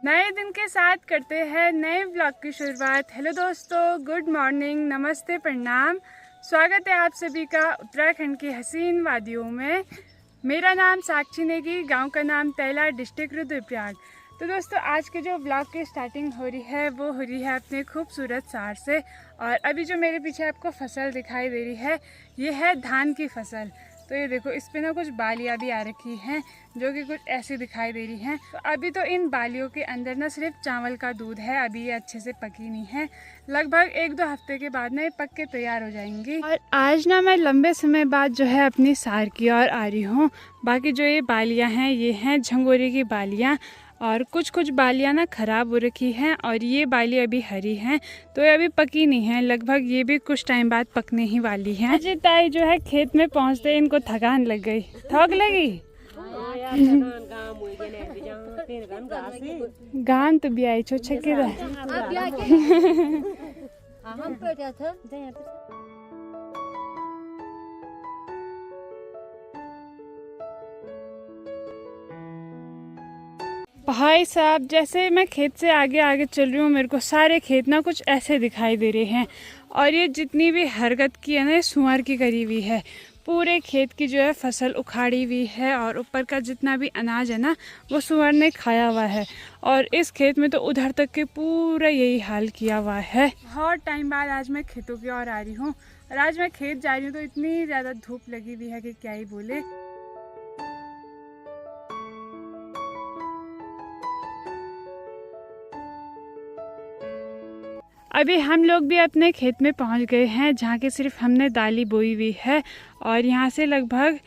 नए दिन के साथ करते हैं नए ब्लॉग की शुरुआत। हेलो दोस्तों, गुड मॉर्निंग, नमस्ते, प्रणाम। स्वागत है आप सभी का उत्तराखंड की हसीन वादियों में। मेरा नाम साक्षी नेगी, गांव का नाम तैला, डिस्ट्रिक्ट रुद्रप्रयाग। तो दोस्तों, आज के जो ब्लॉग की स्टार्टिंग हो रही है वो हो रही है अपने खूबसूरत सार से। और अभी जो मेरे पीछे आपको फसल दिखाई दे रही है ये है धान की फसल। तो ये देखो, इस पे ना कुछ बालियाँ भी आ रखी हैं जो कि कुछ ऐसी दिखाई दे रही हैं। तो अभी तो इन बालियों के अंदर ना सिर्फ चावल का दूध है, अभी ये अच्छे से पकी नहीं है। लगभग 1-2 हफ्ते के बाद ना ये पक के तैयार हो जाएंगी। और आज ना मैं लंबे समय बाद जो है अपनी सार की ओर आ रही हूँ। बाकी जो ये बालियाँ हैं ये हैं झंगोरे की बालियाँ, और कुछ बालियाँ ना ख़राब हो रखी हैं और ये बाली अभी हरी हैं, तो ये अभी पकी नहीं है। लगभग ये भी कुछ टाइम बाद पकने ही वाली हैं। अजय ताई जो है खेत में पहुँचते इनको थकान लग गई। थक लगी गान तो भी आई छो छके भाई साहब, जैसे मैं खेत से आगे आगे चल रही हूँ मेरे को सारे खेत ना कुछ ऐसे दिखाई दे रहे हैं। और ये जितनी भी हरकत की है ना ये सुअर की करी हुई है। पूरे खेत की जो है फसल उखाड़ी हुई है और ऊपर का जितना भी अनाज है ना वो सुअर ने खाया हुआ है। और इस खेत में तो उधर तक के पूरा यही हाल किया हुआ है। बहुत टाइम बाद आज मैं खेतों की ओर आ रही हूँ। और आज मैं खेत जा रही हूँ तो इतनी ज़्यादा धूप लगी हुई है कि क्या ही बोले। अभी हम लोग भी अपने खेत में पहुंच गए हैं जहाँ के सिर्फ हमने दाली बोई हुई है। और यहाँ से लगभग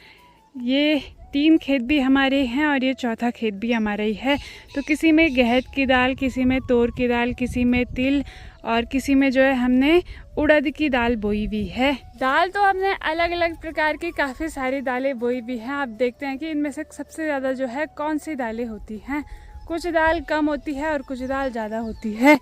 ये 3 खेत भी हमारे हैं और ये चौथा खेत भी हमारा ही है। तो किसी में गहत की दाल, किसी में तोर की दाल, किसी में तिल और किसी में जो है हमने उड़द की दाल बोई हुई है। दाल तो हमने अलग अलग प्रकार की काफ़ी सारी दालें बोई हुई हैं। आप देखते हैं कि इनमें से सबसे ज़्यादा जो है कौन सी दालें होती हैं। कुछ दाल कम होती है और कुछ दाल ज़्यादा होती है।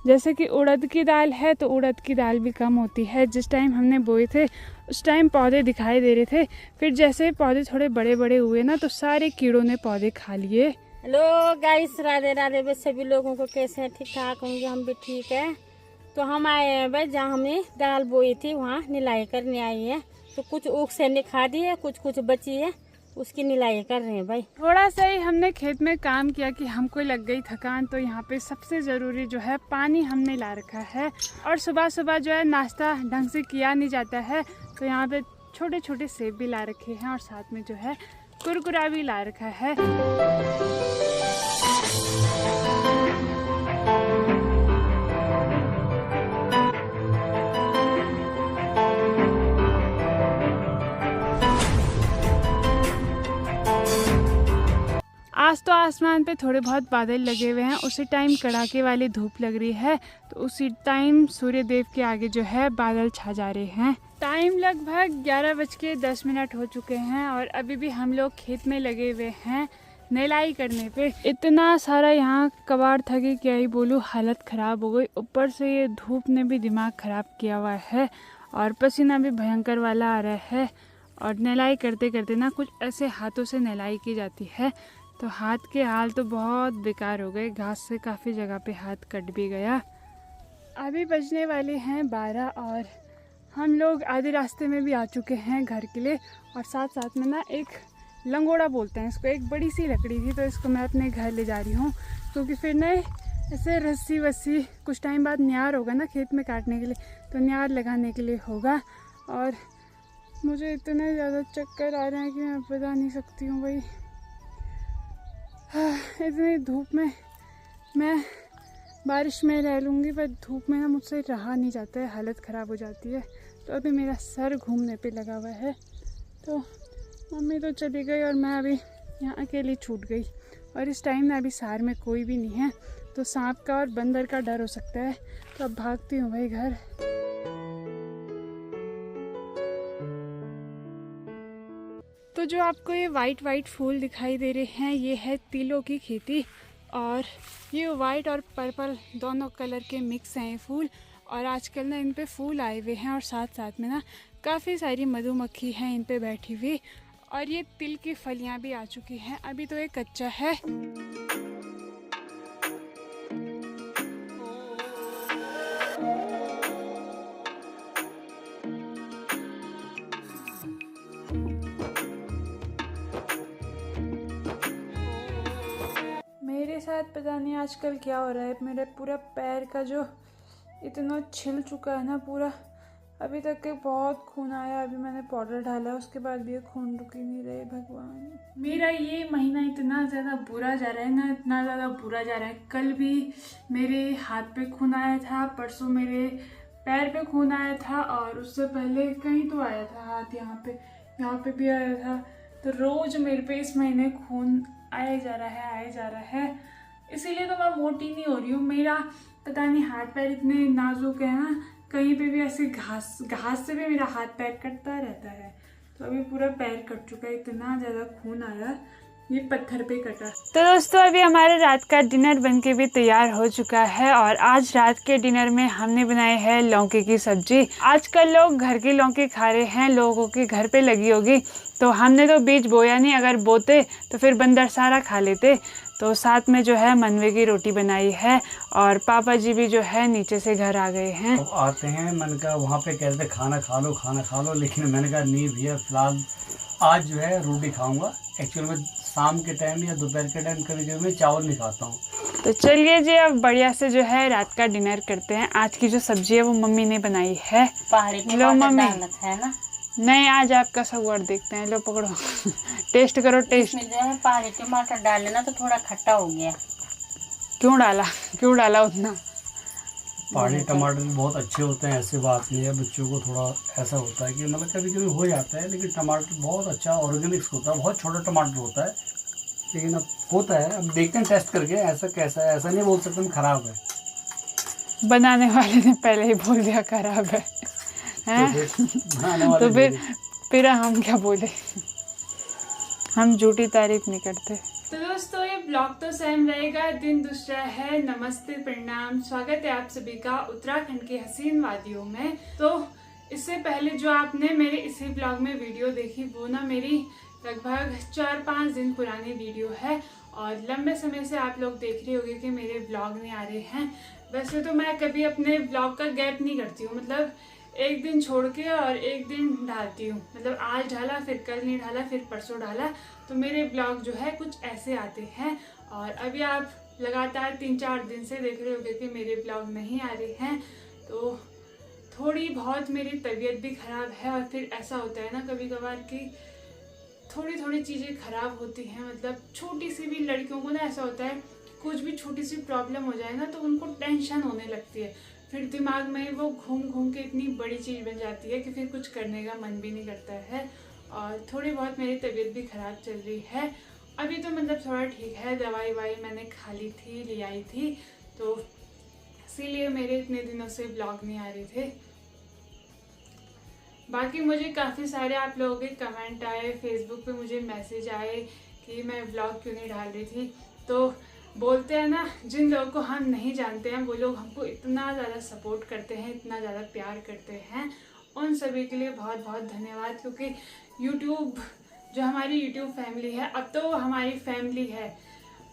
जैसे कि उड़द की दाल है तो उड़द की दाल भी कम होती है। जिस टाइम हमने बोए थे उस टाइम पौधे दिखाई दे रहे थे, फिर जैसे पौधे थोड़े बड़े बड़े हुए ना तो सारे कीड़ों ने पौधे खा लिए। हेलो गाइस, राधे राधे भाई। सभी लोगों को कैसे हैं? ठीक ठाक होंगे, हम भी ठीक है। तो हम आए हैं भाई जहाँ हमने दाल बोई थी वहाँ निलाई करने आई है। तो कुछ ऊख से निखा दी है, कुछ बची है, उसकी निलाई कर रहे हैं भाई। थोड़ा सा ही हमने खेत में काम किया कि हमको लग गई थकान। तो यहाँ पे सबसे ज़रूरी जो है पानी हमने ला रखा है। और सुबह सुबह जो है नाश्ता ढंग से किया नहीं जाता है, तो यहाँ पे छोटे छोटे सेब भी ला रखे हैं और साथ में जो है कुरकुरा भी ला रखा है। आज तो आसमान पे थोड़े बहुत बादल लगे हुए हैं, उसी टाइम कड़ाके वाली धूप लग रही है, तो उसी टाइम सूर्य देव के आगे जो है बादल छा जा रहे हैं। टाइम लगभग 11:10 हो चुके हैं और अभी भी हम लोग खेत में लगे हुए हैं निलाई करने पे। इतना सारा यहाँ कबाड़ था कि क्या ही बोलूँ, हालत ख़राब हो गई। ऊपर से ये धूप ने भी दिमाग ख़राब किया हुआ है और पसीना भी भयंकर वाला आ रहा है। और निलाई करते करते ना कुछ ऐसे हाथों से निलाई की जाती है तो हाथ के हाल तो बहुत बेकार हो गए। घास से काफ़ी जगह पे हाथ कट भी गया। अभी बजने वाले हैं 12 और हम लोग आधे रास्ते में भी आ चुके हैं घर के लिए। और साथ साथ में ना एक लंगोड़ा बोलते हैं इसको, एक बड़ी सी लकड़ी थी, तो इसको मैं अपने घर ले जा रही हूँ क्योंकि फिर ना ऐसे रस्सी वस्सी कुछ टाइम बाद न्यार होगा ना खेत में काटने के लिए, तो न्यार लगाने के लिए होगा। और मुझे इतने ज़्यादा चक्कर आ रहे हैं कि मैं बता नहीं सकती हूँ भाई। इतनी धूप में मैं बारिश में रह लूँगी पर धूप में ना मुझसे रहा नहीं जाता है, हालत ख़राब हो जाती है। तो अभी मेरा सर घूमने पे लगा हुआ है। तो मम्मी तो चली गई और मैं अभी यहाँ अकेली छूट गई। और इस टाइम ना अभी सार में कोई भी नहीं है, तो सांप का और बंदर का डर हो सकता है। तो अब भागती हूँ भाई घर। तो जो आपको ये वाइट फूल दिखाई दे रहे हैं ये है तिलों की खेती। और ये वाइट और पर्पल दोनों कलर के मिक्स हैं ये फूल। और आजकल ना इन पे फूल आए हुए हैं और साथ साथ में ना काफ़ी सारी मधुमक्खी हैं इन पे बैठी हुई। और ये तिल की फलियां भी आ चुकी हैं, अभी तो ये कच्चा है। साथ पता नहीं आजकल क्या हो रहा है, मेरे पूरा पैर का जो इतना छिल चुका है ना पूरा, अभी तक के बहुत खून आया। अभी मैंने पाउडर डाला, उसके बाद भी ये खून रुक ही नहीं रहे। भगवान, मेरा ये महीना इतना ज़्यादा बुरा जा रहा है ना, इतना ज़्यादा बुरा जा रहा है। कल भी मेरे हाथ पे खून आया था, परसों मेरे पैर पे खून आया था, और उससे पहले कहीं तो आया था हाथ, यहाँ पे भी आया था। तो रोज़ मेरे पे इस महीने खून आया जा रहा है। इसीलिए तो मैं मोटी नहीं हो रही हूँ। मेरा पता नहीं हाथ पैर इतने नाजुक है ना, कहीं पे भी ऐसे घास से भी मेरा हाथ पैर कटता रहता है। तो अभी पूरा पैर कट चुका है, इतना ज़्यादा खून आया, ये पत्थर पे कटा। तो दोस्तों अभी हमारे रात का डिनर बनके भी तैयार हो चुका है, और आज रात के डिनर में हमने बनाई है लौकी की सब्जी। आजकल लोग घर की लौकी खा रहे हैं, लोगों के घर पे लगी होगी, तो हमने तो बीज बोया नहीं, अगर बोते तो फिर बंदर सारा खा लेते। तो साथ में जो है मनवे की रोटी बनाई है, और पापा जी भी जो है नीचे से घर आ गए हैं। अब आते हैं, मैंने कहा वहाँ पे कहते खाना खा लो, लेकिन मैंने कहा नहीं भैया, फिलहाल आज जो है रोटी खाऊंगा। एक्चुअल में शाम के टाइम या दोपहर के टाइम कभी कभी मैं चावल नहीं खाता हूँ। तो चलिए जी, अब बढ़िया से जो है रात का डिनर करते हैं। आज की जो सब्जी है वो मम्मी ने बनाई है। लो मम्मी, है ना, नहीं आज आपका सवार देखते हैं। लो पकड़ो टेस्ट करो, टेस्ट। इसमें जो है पहाड़ी टमाटर डाल लेना तो थोड़ा खट्टा हो गया। क्यों डाला उतना? पहाड़ी टमाटर बहुत अच्छे होते हैं, ऐसी बात नहीं है। बच्चों को थोड़ा ऐसा होता है कि मतलब कभी कभी हो जाता है, लेकिन टमाटर बहुत अच्छा ऑर्गेनिक्स होता है, बहुत छोटा टमाटर होता है, लेकिन अब होता है। अब देखते हैं टेस्ट करके ऐसा कैसा है। ऐसा नहीं बोल सकते हम खराब है, बनाने वाले ने पहले ही बोल दिया खराब है, बनाने वाले तो फिर हम क्या बोले, हम झूठी तारीफ नहीं करते। तो दोस्तों ये ब्लॉग तो सेम रहेगा, दिन दूसरा है। नमस्ते, प्रणाम, स्वागत है आप सभी का उत्तराखंड की हसीन वादियों में। तो इससे पहले जो आपने मेरे इसी ब्लॉग में वीडियो देखी, वो ना मेरी लगभग 4-5 दिन पुरानी वीडियो है, और लंबे समय से आप लोग देख रहे होंगे कि मेरे ब्लॉग नहीं आ रहे हैं। वैसे तो मैं कभी अपने ब्लॉग का गैप नहीं करती हूँ, मतलब एक दिन छोड़ के और एक दिन डालती हूँ, मतलब आज डाला फिर कल नहीं डाला फिर परसों डाला। तो मेरे ब्लॉग जो है कुछ ऐसे आते हैं, और अभी आप लगातार 3-4 दिन से देख रहे होंगे कि मेरे ब्लॉग नहीं आ रहे हैं। तो थोड़ी बहुत मेरी तबीयत भी ख़राब है, और फिर ऐसा होता है ना कभी कभार कि थोड़ी चीज़ें ख़राब होती हैं। मतलब छोटी सी भी लड़कियों को ना ऐसा होता है, कुछ भी छोटी सी प्रॉब्लम हो जाए ना तो उनको टेंशन होने लगती है, फिर दिमाग में वो घूम के इतनी बड़ी चीज़ बन जाती है कि फिर कुछ करने का मन भी नहीं करता है। और थोड़ी बहुत मेरी तबीयत भी ख़राब चल रही है। अभी तो मतलब थोड़ा ठीक है, दवाई मैंने खा ली थी, ले आई थी, तो इसीलिए मेरे इतने दिनों से ब्लॉग नहीं आ रहे थे। बाकी मुझे काफ़ी सारे आप लोगों के कमेंट आए, फेसबुक पे मुझे मैसेज आए कि मैं ब्लॉग क्यों नहीं डाल रही थी। तो बोलते हैं ना, जिन लोगों को हम नहीं जानते हैं वो लोग हमको इतना ज़्यादा सपोर्ट करते हैं, इतना ज़्यादा प्यार करते हैं, उन सभी के लिए बहुत बहुत धन्यवाद। क्योंकि यूट्यूब जो हमारी यूट्यूब फैमिली है, अब तो हमारी फैमिली है,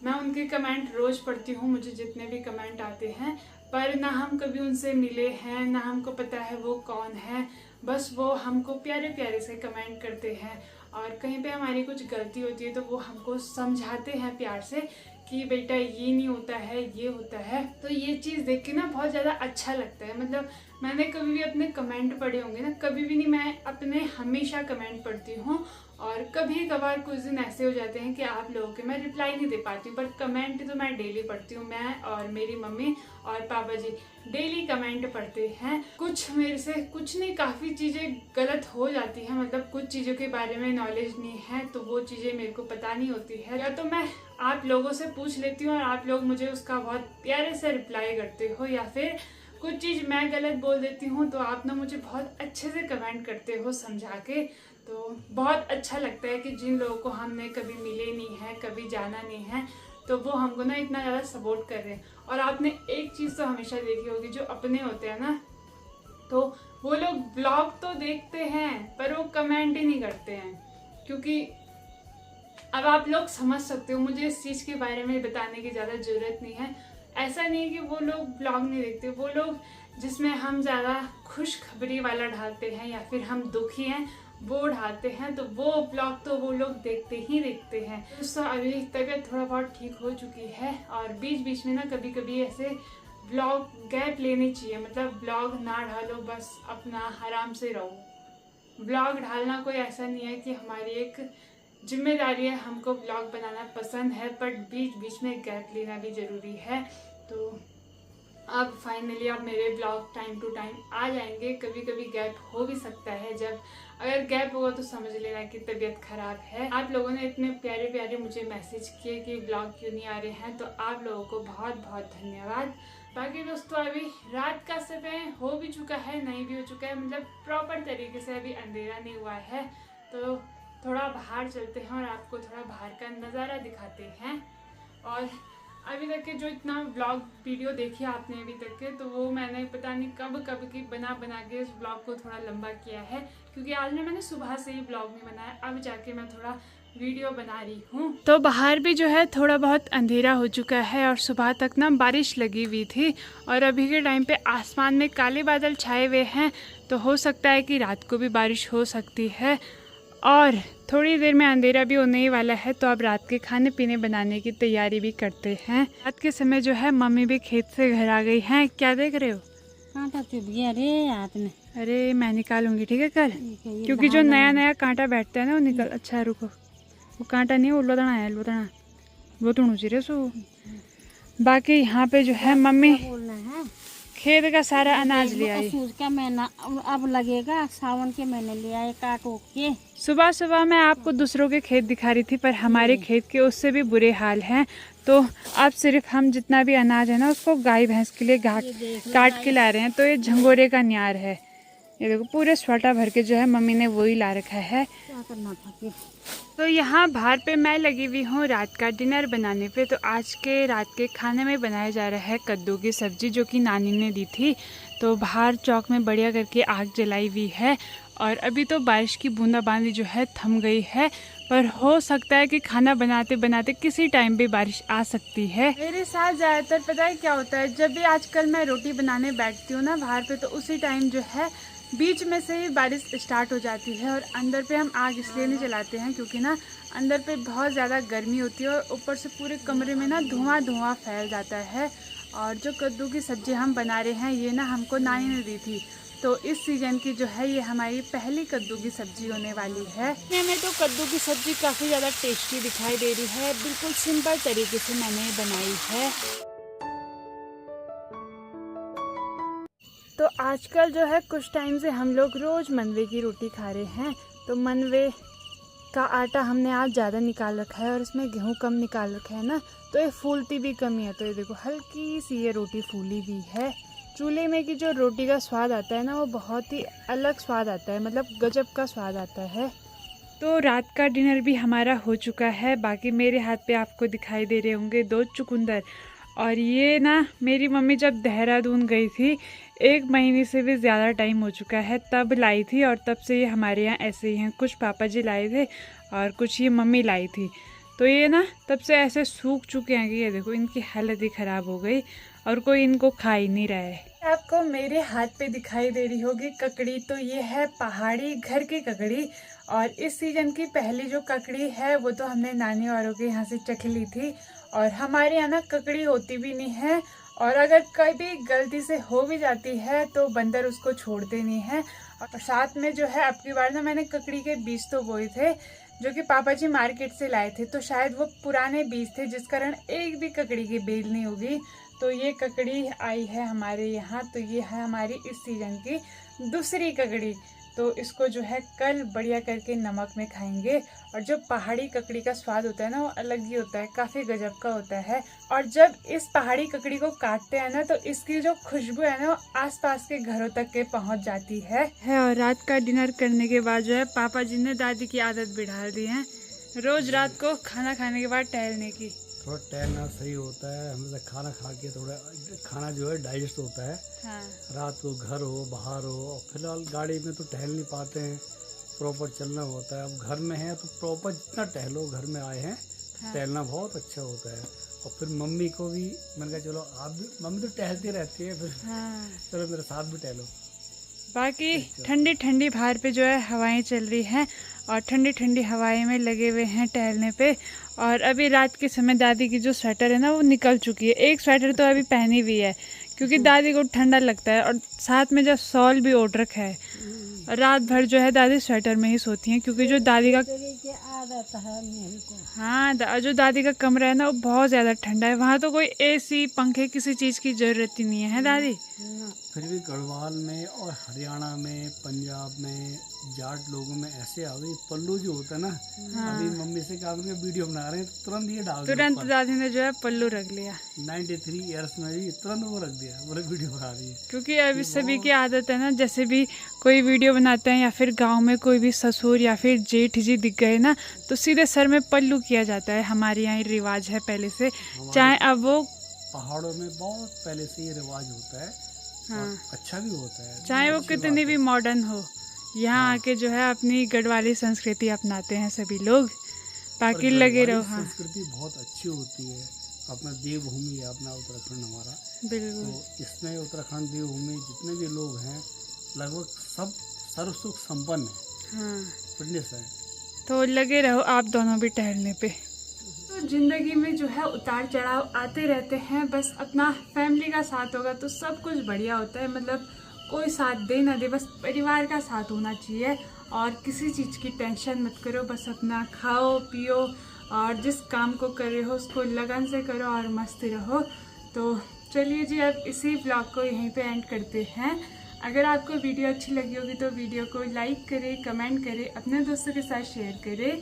मैं उनके कमेंट रोज़ पढ़ती हूँ, मुझे जितने भी कमेंट आते हैं, पर ना हम कभी उनसे मिले हैं, ना हमको पता है वो कौन है। बस वो हमको प्यारे प्यारे से कमेंट करते हैं, और कहीं पे हमारी कुछ गलती होती है तो वो हमको समझाते हैं प्यार से कि बेटा ये नहीं होता है, ये होता है। तो ये चीज़ देख के ना बहुत ज़्यादा अच्छा लगता है। मतलब मैंने कभी भी अपने कमेंट पढ़े होंगे ना, कभी भी नहीं, मैं अपने हमेशा कमेंट पढ़ती हूँ, और कभी कभार कुछ दिन ऐसे हो जाते हैं कि आप लोगों के मैं रिप्लाई नहीं दे पाती हूँ, पर कमेंट तो मैं डेली पढ़ती हूँ। मैं और मेरी मम्मी और पापा जी डेली कमेंट पढ़ते हैं। कुछ मेरे से कुछ नहीं, काफ़ी चीज़ें गलत हो जाती हैं, मतलब कुछ चीज़ों के बारे में नॉलेज नहीं है, तो वो चीज़ें मेरे को पता नहीं होती है, या तो मैं आप लोगों से पूछ लेती हूँ और आप लोग मुझे उसका बहुत प्यारे से रिप्लाई करते हो, या फिर कुछ चीज़ मैं गलत बोल देती हूँ तो आप ना मुझे बहुत अच्छे से कमेंट करते हो समझा के। तो बहुत अच्छा लगता है कि जिन लोगों को हमने कभी मिले नहीं है, कभी जाना नहीं है, तो वो हमको ना इतना ज़्यादा सपोर्ट कर रहे हैं। और आपने एक चीज़ तो हमेशा देखी होगी, जो अपने होते हैं ना, तो वो लोग ब्लॉग तो देखते हैं पर वो कमेंट ही नहीं करते हैं। क्योंकि अब आप लोग समझ सकते हो, मुझे इस चीज़ के बारे में बताने की ज़्यादा ज़रूरत नहीं है। ऐसा नहीं है कि वो लोग ब्लॉग नहीं देखते, वो लोग जिसमें हम ज़्यादा खुशखबरी वाला डालते हैं या फिर हम दुखी हैं, वो ढालते हैं, तो वो ब्लॉग तो वो लोग देखते ही देखते हैं। तो अभी तबीयत थोड़ा बहुत ठीक हो चुकी है, और बीच बीच में ना कभी कभी ऐसे ब्लॉग गैप लेनी चाहिए, मतलब ब्लॉग ना ढालो, बस अपना आराम से रहो। ब्लॉग ढालना कोई ऐसा नहीं है कि हमारी एक जिम्मेदारी है, हमको ब्लॉग बनाना पसंद है, बट बीच बीच में गैप लेना भी ज़रूरी है। तो अब फाइनली अब मेरे ब्लॉग टाइम टू टाइम आ जाएंगे। कभी कभी गैप हो भी सकता है, जब अगर गैप होगा तो समझ लेना कि तबीयत खराब है। आप लोगों ने इतने प्यारे प्यारे मुझे मैसेज किए कि ब्लॉग क्यों नहीं आ रहे हैं, तो आप लोगों को बहुत बहुत धन्यवाद। बाकी दोस्तों अभी रात का समय हो भी चुका है, नहीं भी हो चुका है, मतलब प्रॉपर तरीके से अभी अंधेरा नहीं हुआ है, तो थोड़ा बाहर चलते हैं और आपको थोड़ा बाहर का नज़ारा दिखाते हैं। और अभी तक के जो इतना ब्लॉग वीडियो देखी आपने अभी तक के, तो वो मैंने पता नहीं कब की बना के इस ब्लॉग को थोड़ा लंबा किया है, क्योंकि आज मैंने सुबह से ही ब्लॉग नहीं बनाया, अब जाके मैं थोड़ा वीडियो बना रही हूँ। तो बाहर भी जो है थोड़ा बहुत अंधेरा हो चुका है, और सुबह तक ना बारिश लगी हुई थी, और अभी के टाइम पे आसमान में काले बादल छाए हुए हैं, तो हो सकता है कि रात को भी बारिश हो सकती है, और थोड़ी देर में अंधेरा भी होने ही वाला है। तो अब रात के खाने पीने बनाने की तैयारी भी करते हैं। रात के समय जो है मम्मी भी खेत से घर आ गई हैं। क्या देख रहे हो? कांटा चुभ गया रे हाथ में। अरे मैं निकालूंगी, ठीक है कल, क्योंकि जो नया नया कांटा बैठता है ना वो निकल। अच्छा रुको, वो कांटा नहीं, वो लोदना है, लोदना वो तो रे सो। बाकी यहाँ पे जो है मम्मी बोलना है, खेत का सारा अनाज ले आई। सूरज का महीना अब लगेगा, सावन के महीने ले आए काट उठ के। सुबह सुबह मैं आपको दूसरों के खेत दिखा रही थी, पर हमारे खेत के उससे भी बुरे हाल हैं। तो अब सिर्फ हम जितना भी अनाज है ना उसको गाय भैंस के लिए काट के ला रहे हैं। तो ये झंगोरे का न्यार है, ये देखो पूरे स्वाटा भर के जो है मम्मी ने वही ला रखा है। क्या करना था। तो यहाँ बाहर पे मैं लगी हुई हूँ रात का डिनर बनाने पे। तो आज के रात के खाने में बनाया जा रहा है कद्दू की सब्जी, जो कि नानी ने दी थी। तो बाहर चौक में बढ़िया करके आग जलाई हुई है, और अभी तो बारिश की बूंदाबांदी जो है थम गई है, पर हो सकता है कि खाना बनाते बनाते किसी टाइम भी बारिश आ सकती है। मेरे साथ ज़्यादातर पता है क्या होता है, जब भी आजकल मैं रोटी बनाने बैठती हूँ ना बाहर पे, तो उसी टाइम जो है बीच में से ही बारिश स्टार्ट हो जाती है। और अंदर पे हम आग इसलिए नहीं जलाते हैं क्योंकि ना अंदर पे बहुत ज़्यादा गर्मी होती है, और ऊपर से पूरे कमरे में ना धुआं फैल जाता है। और जो कद्दू की सब्ज़ी हम बना रहे हैं ये ना हमको नानी ने दी थी, तो इस सीज़न की जो है ये हमारी पहली कद्दू की सब्ज़ी होने वाली है। हमें तो कद्दू की सब्ज़ी काफ़ी ज़्यादा टेस्टी दिखाई दे रही है, बिल्कुल सिंपल तरीके से मैंने बनाई है। तो आजकल जो है कुछ टाइम से हम लोग रोज़ मनवे की रोटी खा रहे हैं। तो मनवे का आटा हमने आज ज़्यादा निकाल रखा है, और इसमें गेहूँ कम निकाल रखा है ना, तो ये फूलती भी कम ही है। तो ये देखो हल्की सी ये रोटी फूली भी है। चूल्हे में की जो रोटी का स्वाद आता है ना वो बहुत ही अलग स्वाद आता है, मतलब गजब का स्वाद आता है। तो रात का डिनर भी हमारा हो चुका है। बाकी मेरे हाथ पे आपको दिखाई दे रहे होंगे 2 चुकंदर, और ये ना मेरी मम्मी जब देहरादून गई थी 1 महीने से भी ज़्यादा टाइम हो चुका है, तब लाई थी, और तब से ये हमारे यहाँ ऐसे ही हैं। कुछ पापा जी लाए थे और कुछ ये मम्मी लाई थी। तो ये ना तब से ऐसे सूख चुके हैं कि ये देखो इनकी हालत ही ख़राब हो गई, और कोई इनको खा ही नहीं रहा है। आपको मेरे हाथ पे दिखाई दे रही होगी ककड़ी, तो ये है पहाड़ी घर की ककड़ी, और इस सीज़न की पहली जो ककड़ी है वो तो हमने नानी वालों के यहाँ से चख ली थी। और हमारे यहाँ ना ककड़ी होती भी नहीं है, और अगर कभी गलती से हो भी जाती है तो बंदर उसको छोड़ते नहीं है। और साथ में जो है अब की बार ना मैंने ककड़ी के बीज तो बोए थे, जो कि पापा जी मार्केट से लाए थे, तो शायद वो पुराने बीज थे जिस कारण एक भी ककड़ी की बेल नहीं होगी। तो ये ककड़ी आई है हमारे यहाँ, तो ये है हमारी इस सीज़न की दूसरी ककड़ी। तो इसको जो है कल बढ़िया करके नमक में खाएंगे। और जो पहाड़ी ककड़ी का स्वाद होता है ना वो अलग ही होता है, काफ़ी गजब का होता है। और जब इस पहाड़ी ककड़ी को काटते हैं ना तो इसकी जो खुशबू है ना वो आसपास के घरों तक के पहुंच जाती है। और रात का डिनर करने के बाद जो है पापा जी ने दादी की आदत बिठा दी है, रोज रात को खाना खाने के बाद टहलने की। थोड़ा टहलना सही होता है, हमेशा खाना खा के थोड़ा खाना जो है डाइजेस्ट होता है। हाँ। रात को घर हो बाहर हो, और फिलहाल गाड़ी में तो टहल नहीं पाते हैं, प्रॉपर चलना होता है। अब घर में है तो प्रॉपर जितना टहलो, घर में आए हैं हाँ। टहलना बहुत अच्छा होता है। और फिर मम्मी को भी मैंने कहा चलो आप भी, मम्मी तो टहलती रहती है, फिर हाँ। चलो मेरे साथ भी टहलो। बाकी ठंडी ठंडी बाहर पे जो है हवाएं चल रही हैं और ठंडी ठंडी हवाएं में लगे हुए हैं टहलने पे। और अभी रात के समय दादी की जो स्वेटर है ना वो निकल चुकी है। एक स्वेटर तो अभी पहनी हुई है क्योंकि दादी को ठंडा लगता है, और साथ में जो शॉल भी ओढ़ रखा है। और रात भर जो है दादी स्वेटर में ही सोती हैं क्योंकि जो दादी का आदत है मेरे को। हाँ, जो दादी का कमरा है ना वो बहुत ज़्यादा ठंडा है। वहाँ तो कोई एसी पंखे किसी चीज़ की ज़रूरत ही नहीं है दादी। फिर भी गढ़वाल में और हरियाणा में, पंजाब में, जाट लोगों में ऐसे आ गई पल्लू जो होता है ना। अभी मम्मी से कहा वीडियो बना रहे हैं तुरंत ये डाल दिया, तुरंत दादी ने जो है पल्लू रख लिया। 93 ईयर्स में भी तुरंत वो रख दिया, पूरा वीडियो बना रही है। क्योंकि अभी सभी की आदत है ना, जैसे भी कोई वीडियो बनाते हैं या फिर गांव में कोई भी ससुर या फिर जेठ जी दिख गए ना तो सीधे सर में पल्लू किया जाता है। हमारे यहाँ रिवाज है पहले से, चाहे अब वो पहाड़ों में बहुत पहले से ये रिवाज होता है। हाँ, अच्छा भी होता है, चाहे वो कितनी भी मॉडर्न हो, यहाँ आके जो है अपनी गढ़वाली संस्कृति अपनाते हैं सभी लोग। बाकी लगे रहो। हाँ, संस्कृति बहुत अच्छी होती है। अपना देवभूमि है अपना उत्तराखंड हमारा। बिल्कुल। तो इसमें उत्तराखंड देवभूमि जितने भी लोग हैं लगभग सब सर्व सुख संपन्न है। हाँ, फिटनेस है। तो लगे रहो आप दोनों भी टहलने पे। तो ज़िंदगी में जो है उतार चढ़ाव आते रहते हैं, बस अपना फैमिली का साथ होगा तो सब कुछ बढ़िया होता है। मतलब कोई साथ दे ना दे, बस परिवार का साथ होना चाहिए। और किसी चीज़ की टेंशन मत करो, बस अपना खाओ पियो और जिस काम को कर रहे हो उसको लगन से करो और मस्त रहो। तो चलिए जी, अब इसी ब्लॉग को यहीं पे एंड करते हैं। अगर आपको वीडियो अच्छी लगी होगी तो वीडियो को लाइक करें, कमेंट करें, अपने दोस्तों के साथ शेयर करें।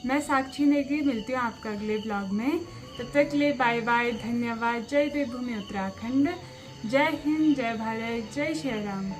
मैं साक्षी नेगी मिलती हूँ आपका अगले ब्लॉग में। तब तक के लिए बाय बाय, धन्यवाद। जय देवभूमि उत्तराखंड, जय हिंद, जय भारत, जय श्री राम।